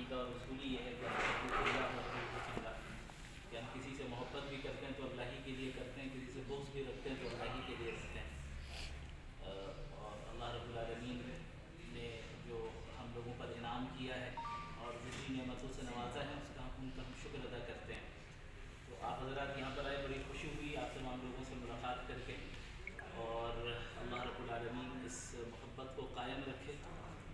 عقیدہ اور اصولی یہ ہے کہ اللہ کہ ہم کسی سے محبت بھی کرتے ہیں تو اللہ ہی کے لیے کرتے ہیں، کسی سے بغض بھی رکھتے ہیں تو اللہ ہی کے لیے رکھتے ہیں۔ اور اللہ رب العالمین نے جو ہم لوگوں پر انعام کیا ہے اور جتنی نعمتوں سے نوازا ہے اس کا ان کا ہم شکر ادا کرتے ہیں۔ تو آپ حضرات یہاں پر آئے، بڑی خوشی ہوئی آپ تمام لوگوں سے ملاقات کر کے، اور اللہ رب العالمین اس محبت کو قائم رکھے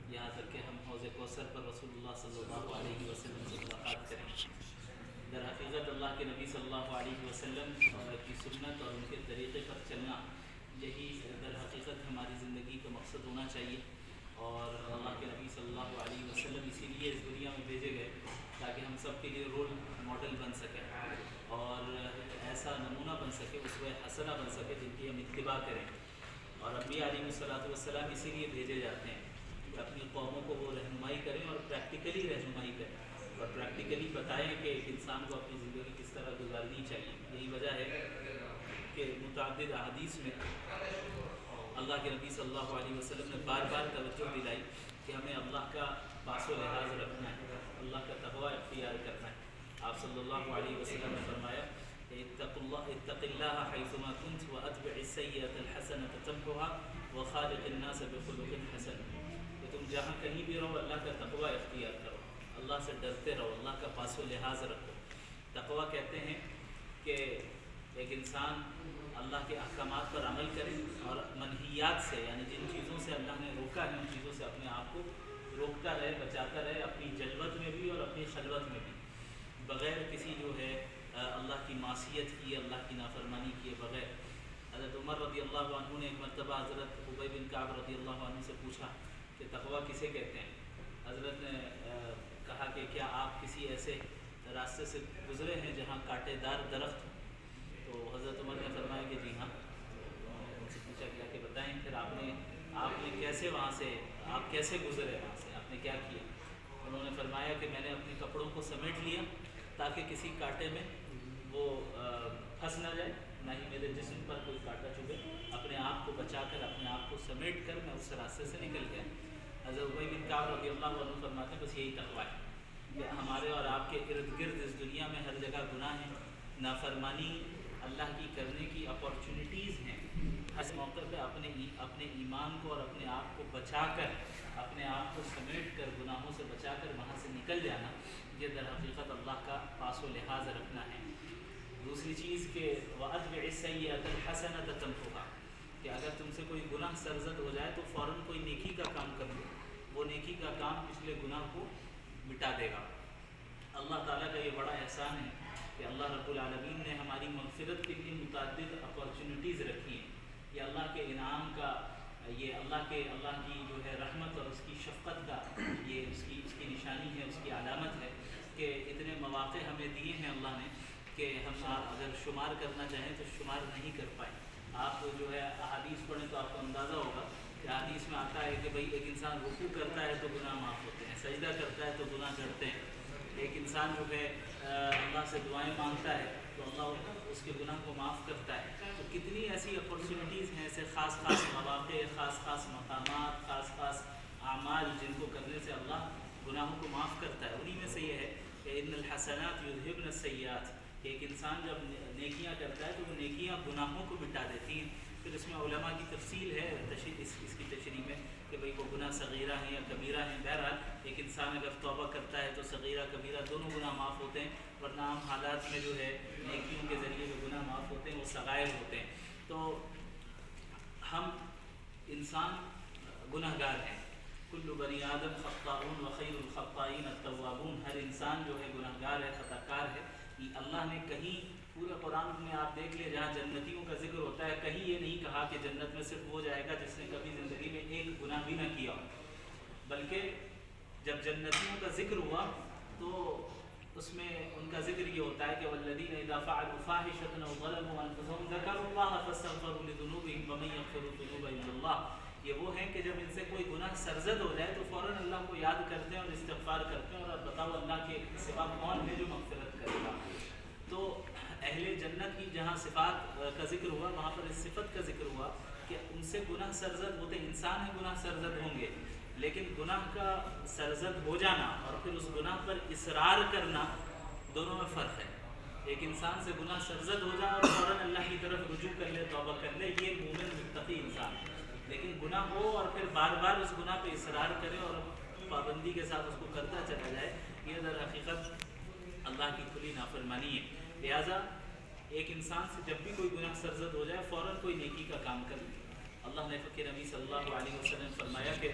یہاں تک کہ ہم حوض کوثر پر رسول اللہ صلی اللہ علیہ وسلم سے ملاقات کریں۔ در حقیقت اللہ کے نبی صلی اللہ علیہ وسلم کی سنت اور ان کے طریقے پر چلنا، یہی در حقیقت ہماری زندگی کا مقصد ہونا چاہیے۔ اور اللہ کے نبی صلی اللہ علیہ وسلم اسی لیے اس دنیا میں بھیجے گئے تاکہ ہم سب کے لیے رول ماڈل بن سکیں اور ایسا نمونہ بن سکے، اسوہ حسنہ بن سکے جن کی ہم اتباع کریں۔ اور انبیاء علیہ الصلوۃ والسلام اسی لیے بھیجے جاتے ہیں کہ اپنی قوموں کو وہ رہنمائی کریں اور پریکٹیکلی رہنمائی کریں اور پریکٹیکلی بتائیں کہ ایک انسان کو اپنی زندگی کس طرح گزارنی چاہیے۔ یہی وجہ ہے کہ متعدد احادیث میں اللہ کے نبی صلی اللہ علیہ وسلم نے بار بار توجہ دلائی کہ ہمیں اللہ کا پاس و لحاظ رکھنا ہے، اللہ کا تقوی اختیار کرنا ہے۔ آپ صلی اللہ علیہ وسلم نے فرمایا کہ اتق اللہ حیثما کنت واتبع السیئۃ الحسنۃ تمحها وخالق الناس بخلق حسن، کہ تم جہاں کہیں بھی رہو اللہ کا تقوی اختیار کرو، اللہ سے ڈرتے رہو، اللہ کا پاس و لحاظ رکھو۔ تقوی کہتے ہیں کہ ایک انسان اللہ کے احکامات پر عمل کرے اور منہیات سے، یعنی جن چیزوں سے اللہ نے روکا ہے ان چیزوں سے اپنے آپ کو روکتا رہے، بچاتا رہے، اپنی جلوت میں بھی اور اپنی خلوت میں بھی، بغیر کسی جو ہے اللہ کی معصیت کی، اللہ کی نافرمانی کیے بغیر۔ حضرت عمر رضی اللہ عنہ نے ایک مرتبہ حضرت ابی بن کعب رضی اللہ عنہ سے پوچھا کہ تقوی کسے کہتے ہیں؟ حضرت نے کہا کہ کیا آپ کسی ایسے راستے سے گزرے ہیں جہاں کانٹے دار درخت ہوں؟ تو حضرت عمر نے فرمایا کہ جی ہاں۔ انہوں نے ان سے پوچھا کیا کہ بتائیں پھر آپ نے کیسے وہاں سے، آپ کیسے گزرے وہاں سے، آپ نے کیا کیا؟ انہوں نے فرمایا کہ میں نے اپنے کپڑوں کو سمیٹ لیا تاکہ کسی کانٹے میں وہ پھنس نہ جائے، نہ ہی میرے جسم پر کوئی کانٹا چبھے، اپنے آپ کو بچا کر، اپنے آپ کو سمیٹ کر میں اس راستے سے نکل گیا۔ حضرت ابی بن کعب رضی اللہ عنہ فرماتے ہیں بس یہی تقویٰ ہے کہ ہمارے اور آپ کے ارد گرد اس دنیا میں ہر جگہ گناہ ہیں، نافرمانی اللہ کی کرنے کی اپارچونیٹیز ہیں، ہر موقع پہ اپنے ایمان کو اور اپنے آپ کو بچا کر، اپنے آپ کو سمیٹ کر، گناہوں سے بچا کر وہاں سے نکل جانا، یہ در حقیقت اللہ کا پاس و لحاظ رکھنا ہے۔ دوسری چیز کہ وَأَتْبِعِ السَّيِّئَةَ الْحَسَنَةَ تَمْحُهَا، کہ اگر تم سے کوئی گناہ سرزد ہو جائے تو فوراً کوئی نیکی کا کام کر لو، وہ نیکی کا کام پچھلے گناہ کو مٹا دے گا۔ اللہ تعالیٰ کا یہ بڑا احسان ہے کہ اللہ رب العالمین نے ہماری مغفرت کے لیے متعدد اپارچونیٹیز رکھی ہیں۔ یہ اللہ کے انعام کا، یہ اللہ کی جو ہے رحمت اور اس کی شفقت کا، یہ اس کی نشانی ہے، اس کی علامت ہے کہ اتنے مواقع ہمیں دیے ہیں اللہ نے کہ ہم اگر شمار کرنا چاہیں تو شمار نہیں کر پائیں۔ آپ جو ہے احادیث پڑھیں تو آپ کو اندازہ ہوگا کہ حدیث میں آتا ہے کہ بھئی ایک انسان رکوع کرتا ہے تو گناہ معاف ہوتے ہیں، سجدہ کرتا ہے تو گناہ چڑھتے ہیں، ایک انسان جو ہے اللہ سے دعائیں مانگتا ہے تو اللہ اس کے گناہ کو معاف کرتا ہے۔ تو کتنی ایسی اپارچونیٹیز ہیں، ایسے خاص مواقع، خاص مقامات، خاص اعمال جن کو کرنے سے اللہ گناہوں کو معاف کرتا ہے۔ انہی میں سے یہ ہے کہ ان الحسنات یذہبن السیئات، کہ ایک انسان جب نیکیاں کرتا ہے تو وہ نیکیاں گناہوں کو مٹا دیتی ہیں۔ پھر اس میں علماء کی تفصیل ہے اس کی تشریح میں کہ بھئی وہ گناہ صغیرہ ہیں یا کبیرہ ہیں۔ بہرحال ایک انسان اگر توبہ کرتا ہے تو صغیرہ کبیرہ دونوں گناہ معاف ہوتے ہیں، ورنہ عام حالات میں جو ہے نیکیوں کے ذریعے جو گناہ معاف ہوتے ہیں وہ صغائر ہوتے ہیں۔ تو ہم انسان گناہ گار ہیں، کل بنی آدم خطاؤن وخیر الخطائین التوابون، ہر انسان جو ہے گناہ گار ہے، خطا کار ہے۔ اللہ نے کہیں پورے قرآن میں آپ دیکھ لیں جہاں جنتیوں کا ذکر ہوتا ہے، کہیں یہ نہیں کہا کہ جنت میں صرف وہ جائے گا جس نے کبھی زندگی میں ایک گناہ بھی نہ کیا ہو، بلکہ جب جنتیوں کا ذکر ہوا تو اس میں ان کا ذکر یہ ہوتا ہے کہ والذین اذا فعلوا فاحشۃ او ظلموا انفسهم ذکروا اللہ فاستغفروا لذنوبهم ومن یغفر الذنوب الا اللہ۔ یہ وہ ہیں کہ جب ان سے کوئی گناہ سرزد ہو جائے تو فوراً اللہ کو یاد کرتے ہیں اور استغفار کرتے ہیں، اور بتاؤ اللہ کے سوا کون ہے جو مغفرت کرے گا۔ تو اہل جنت کی جہاں صفات کا ذکر ہوا وہاں پر اس صفت کا ذکر ہوا کہ ان سے گناہ سرزد ہوتے، انسان ہیں گناہ سرزد ہوں گے، لیکن گناہ کا سرزد ہو جانا اور پھر اس گناہ پر اصرار کرنا، دونوں میں فرق ہے۔ ایک انسان سے گناہ سرزد ہو جائے اور فوراً اللہ کی طرف رجوع کر لے، توبہ کر لے، یہ مومن متقی انسان ہے۔ لیکن گناہ ہو اور پھر بار بار اس گناہ پہ اصرار کرے اور پابندی کے ساتھ اس کو کرتا چلا جائے، یہ در حقیقت اللہ کی کھلی نافرمانی ہے۔ لہٰذا ایک انسان سے جب بھی کوئی گناہ سرزد ہو جائے فوراً کوئی نیکی کا کام کر لے۔ اللہ نے فقیر نبی صلی اللہ علیہ وسلم فرمایا کہ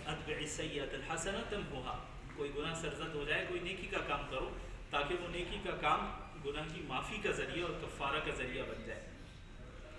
اتبع السیئۃ الحسنۃ تمحوها، کوئی گناہ سرزد ہو جائے کوئی نیکی کا کام کرو تاکہ وہ نیکی کا کام گناہ کی معافی کا ذریعہ اور کفارہ کا ذریعہ بن جائے۔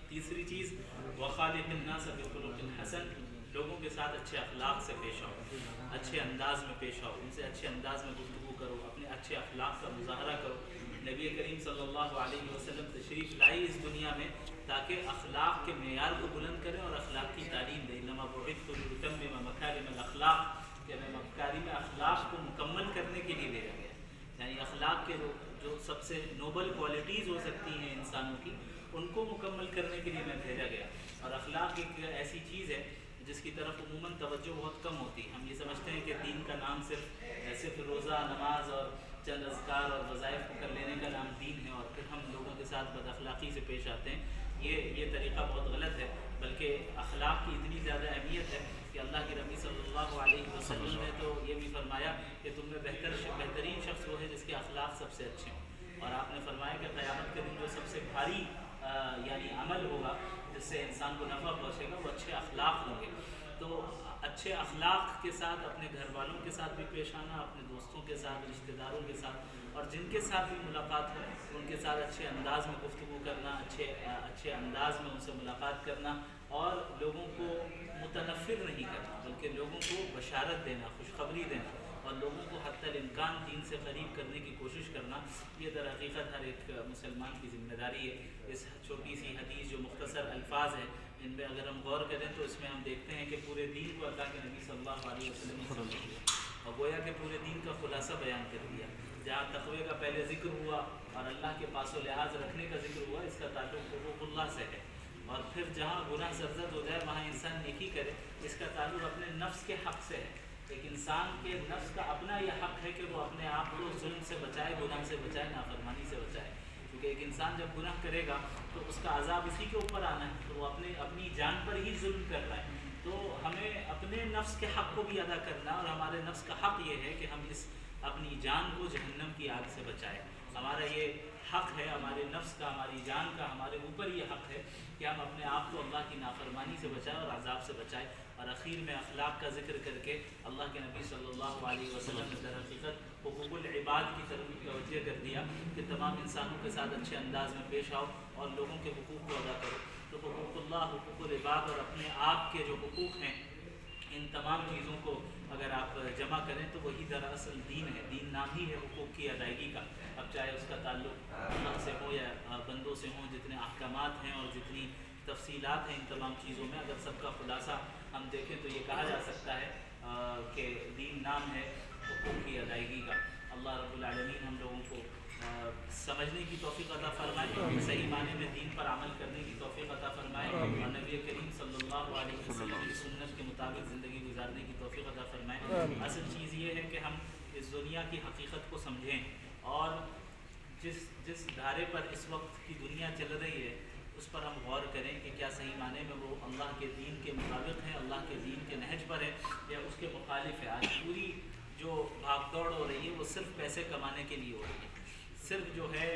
تیسری چیز وخالق الناس بخلق حسن، لوگوں کے ساتھ اچھے اخلاق سے پیش آؤ، اچھے انداز میں پیش آؤ، ان سے اچھے انداز میں گفتگو کرو، اپنے اچھے اخلاق کا مظاہرہ کرو۔ نبی کریم صلی اللہ علیہ وسلم تشریف لائی اس دنیا میں تاکہ اخلاق کے معیار کو بلند کریں اور اخلاق کی تعلیم دیں۔ انما بعثت لاتمم مکارم الاخلاق، کہ میں مکارم اخلاق کو مکمل کرنے کے لیے بھیجا گیا، یعنی اخلاق کے جو سب سے نوبل کوالٹیز ہو سکتی ہیں انسانوں کی، ان کو مکمل کرنے کے لیے میں بھیجا گیا۔ اور اخلاق ایک ایسی چیز ہے جس کی طرف عموماً توجہ بہت کم ہوتی ہے۔ ہم یہ سمجھتے ہیں کہ دین کا نام صرف روزہ، نماز اور چند اذکار اور وظائف کو کر لینے کا نام دین ہے، اور پھر ہم لوگوں کے ساتھ بد اخلاقی سے پیش آتے ہیں۔ یہ طریقہ بہت غلط ہے، بلکہ اخلاق کی اتنی زیادہ اہمیت ہے کہ اللہ کے نبی صلی اللہ علیہ وسلم نے تو یہ بھی فرمایا کہ تم میں بہترین شخص وہ ہے جس کے اخلاق سب سے اچھے ہوں، اور آپ نے فرمایا کہ قیامت کے دن جو سب سے بھاری یعنی عمل ہوگا جس سے انسان کو نفع پہنچے گا وہ اچھے اخلاق ہوں گے۔ تو اچھے اخلاق کے ساتھ اپنے گھر والوں کے ساتھ بھی پیش آنا، اپنے دوستوں کے ساتھ، رشتہ داروں کے ساتھ، اور جن کے ساتھ بھی ملاقات ہو ان کے ساتھ اچھے انداز میں گفتگو کرنا، اچھے انداز میں ان سے ملاقات کرنا، اور لوگوں کو متنفر نہیں کرنا بلکہ لوگوں کو بشارت دینا، خوشخبری دینا، اور لوگوں کو حتی الامکان دین سے قریب کرنے کی کوشش کرنا، یہ در حقیقت ہر ایک مسلمان کی ذمہ داری ہے۔ اس چھوٹی سی حدیث جو مختصر الفاظ ہیں، ان میں اگر ہم غور کریں تو اس میں ہم دیکھتے ہیں کہ پورے دین کو اللہ کے نبی صلی اللہ علیہ وسلم نے سمجھ لیا اور گویا کہ پورے دین کا خلاصہ بیان کر دیا۔ جہاں تقوی کا پہلے ذکر ہوا اور اللہ کے پاس و لحاظ رکھنے کا ذکر ہوا، اس کا تعلق حقوق اللہ سے ہے، اور پھر جہاں گناہ سرزد ہو جائے وہاں انسان نیکی کرے، اس کا تعلق اپنے نفس کے حق سے ہے۔ ایک انسان کے نفس کا اپنا یہ حق ہے کہ وہ اپنے آپ کو ظلم سے بچائے، گناہ سے بچائے، نافرمانی سے بچائے، کیونکہ ایک انسان جب گناہ کرے گا تو اس کا عذاب اسی کے اوپر آنا ہے، تو وہ اپنی جان پر ہی ظلم کر رہا ہے۔ تو ہمیں اپنے نفس کے حق کو بھی ادا کرنا، اور ہمارے نفس کا حق یہ ہے کہ ہم اپنی جان کو جہنم کی آگ سے بچائیں۔ ہمارا یہ حق ہے، ہمارے نفس کا، ہماری جان کا، ہمارے اوپر یہ حق ہے کہ ہم اپنے آپ کو اللہ کی نافرمانی سے بچائیں اور عذاب سے بچائیں۔ اور اخیر میں اخلاق کا ذکر کر کے اللہ کے نبی صلی اللہ علیہ وسلم نے در حقیقت حقوق العباد کی طرف متوجہ کر دیا کہ تمام انسانوں کے ساتھ اچھے انداز میں پیش آؤ اور لوگوں کے حقوق کو ادا کرو۔ تو حقوق اللہ، حقوق العباد اور اپنے آپ کے جو حقوق ہیں، ان تمام چیزوں کو اگر آپ جمع کریں تو وہی دراصل دین ہے۔ دین نام ہی ہے حقوق کی ادائیگی کا، اب چاہے اس کا تعلق اللہ سے ہو یا بندوں سے ہوں، جتنے احکامات ہیں اور جتنی تفصیلات ہیں ان تمام چیزوں میں، اگر سب کا خلاصہ ہم دیکھیں تو یہ کہا جا سکتا ہے کہ دین نام ہے حقوق کی ادائیگی کا۔ اللہ رب العالمین ہم لوگوں کو سمجھنے کی توفیق عطا فرمائے، صحیح معنی میں دین پر عمل کرنے کی توفیق عطا فرمائے، اور نبی کریم صلی اللہ علیہ وسلم کی سنت کے مطابق زندگی گزارنے کی توفیق عطا فرمائے۔ اصل چیز یہ ہے کہ ہم اس دنیا کی حقیقت کو سمجھیں، اور جس دھارے پر اس وقت کی دنیا چل رہی ہے اس پر ہم غور کریں کہ کیا صحیح معنی میں وہ اللہ کے دین کے مطابق ہے، اللہ کے دین کے نہج پر ہے، یا اس کے مخالف ہے۔ آج پوری جو بھاگ دوڑ ہو رہی ہے وہ صرف پیسے کمانے کے لیے ہو رہی ہے، صرف جو ہے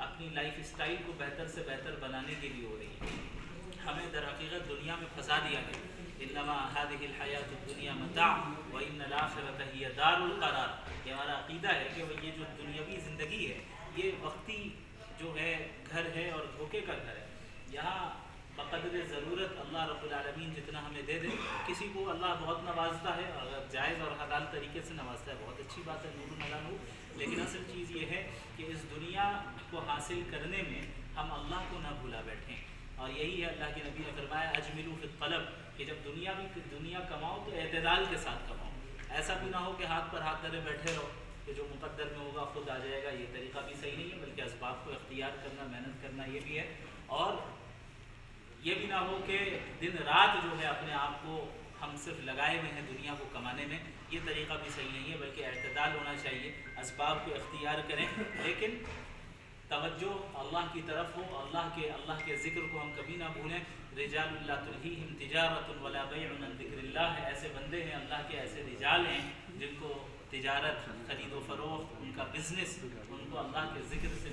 اپنی لائف اسٹائل کو بہتر سے بہتر بنانے کے لیے ہو رہی ہے۔ ہمیں در حقیقت دنیا میں پھنسا دیا گیا۔ انما هذه الحیات الدنیا متاع وان الاخرۃ هی دار القرار، یہ ہمارا عقیدہ ہے کہ یہ جو دنیاوی زندگی ہے یہ وقتی جو ہے گھر ہے اور دھوکے کا گھر ہے۔ یہاں بقدر ضرورت اللہ رب العالمین جتنا ہمیں دے دے، کسی کو اللہ بہت نوازتا ہے، اگر جائز اور حلال طریقے سے نوازتا ہے بہت اچھی بات ہے، نور علی نور، لیکن اصل چیز یہ ہے کہ اس دنیا کو حاصل کرنے میں ہم اللہ کو نہ بھولا بیٹھیں، اور یہی ہے اللہ کے نبی نے فرمایا اجملوا فی الطلب، کہ جب دنیا کماؤ تو اعتدال کے ساتھ کماؤ، ایسا بھی نہ ہو کہ ہاتھ پر ہاتھ دھرے بیٹھے رہو کہ جو مقدر میں ہوگا خود آ جائے گا، یہ طریقہ بھی صحیح نہیں ہے، بلکہ اسباب کو اختیار کرنا، محنت کرنا یہ بھی ہے، اور یہ بھی نہ ہو کہ دن رات جو ہے اپنے آپ کو ہم صرف لگائے ہوئے ہیں دنیا کو کمانے میں، یہ طریقہ بھی صحیح نہیں ہے، بلکہ اعتدال ہونا چاہیے، اسباب کو اختیار کریں لیکن توجہ اللہ کی طرف ہو، اللہ کے ذکر کو ہم کبھی نہ بھولیں۔ رجال لا تلہیہم تجارۃ ولا بیع عن ذکر اللہ، ایسے بندے ہیں اللہ کے، ایسے رجال ہیں جن کو تجارت، خرید و فروخت، ان کا بزنس ان کو اللہ کے ذکر سے